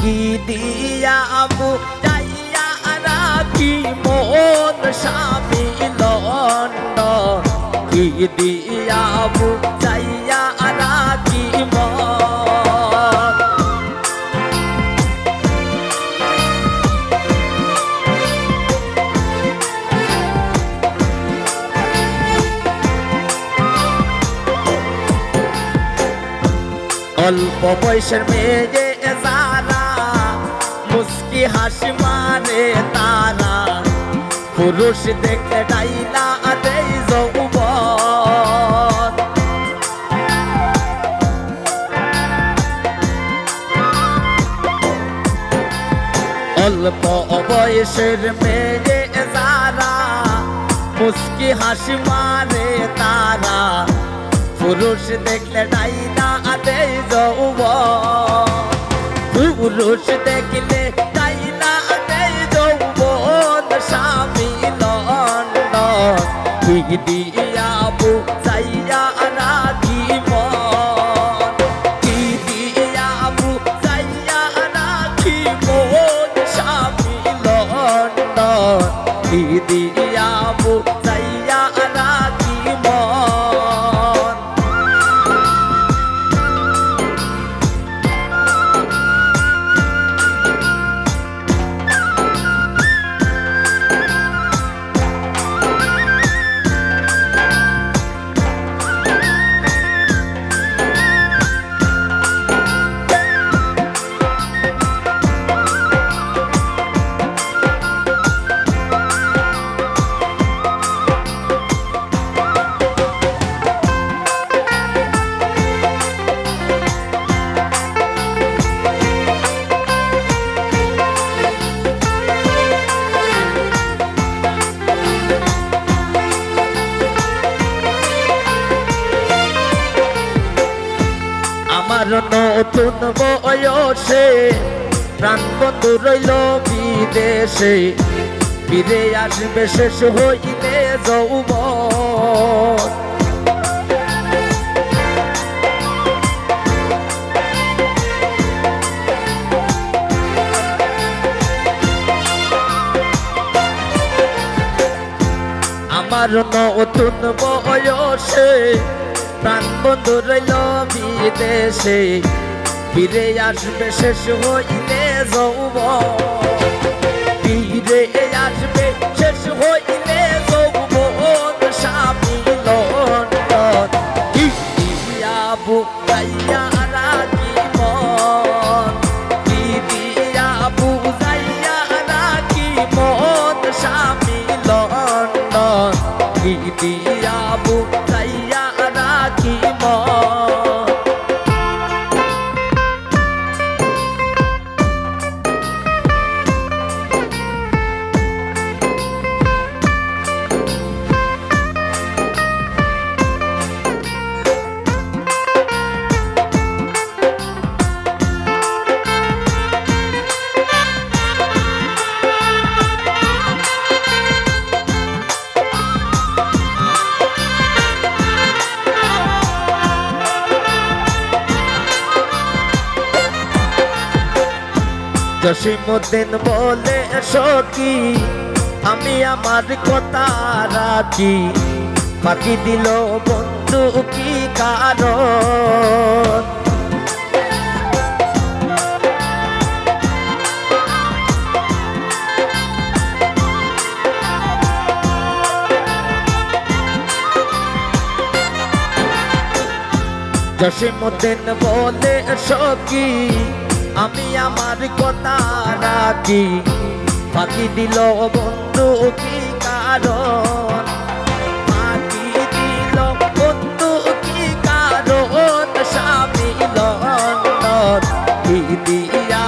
কি দিয়া বুঝাইয়া রাখি মন স্বামী লন্ড কি দিয়া বুঝাইয়া রাখি মন অল্প বয়সের মেয়ে যারা মুস্কি হাসি মারে তারা পুরুষ দেখলে ডাইলা দেই যৌবন অল্প বয়সের মেয়ে যারা মুস্কি হাসি মারে তারা পুরুষ দেখলে ডাইলা দেই যৌবন পুরুষ দেখলে ডাইলা দেই যৌবন স্বামী লন্ড কি দিয়া বুঝাইয়া রাখি মন কি দিয়া বুঝাইয়া রাখি মন স্বামী লন্ড কি দিয়া বুঝাইয়া রাখি মন আমার নতুন বয়সে প্রাণ বন্ধু রইল বিদেশে ফিরে আসবে শেষ হইলে যৌবন আমার নতুন বয়সে প্রাণ বন্ধু রইল বিদেশে ফিরে আসবে শেষ হইলে যৌবন ফিরে আসবে শেষ হইলে যৌবন স্বামী লন্ডন কি দিয়া বুঝাইয়া রাখি মন কি দিয়া বুঝাইয়া রাখি মন স্বামী লন্ডন কি দিয়া বুঝাইয়া রাখি মন জসীমউদ্দিন বলে সখী আমি আমার কথা রাখি ফাঁকি দিল বন্ধু কি কারণ জসীমউদ্দিন বলে সখী আমি আমার কথা রাখি ফাঁকি দিল বন্ধু কি কারণ ফাঁকি দিল বন্ধু কি কারণ স্বামী লন্ডন কি দিয়া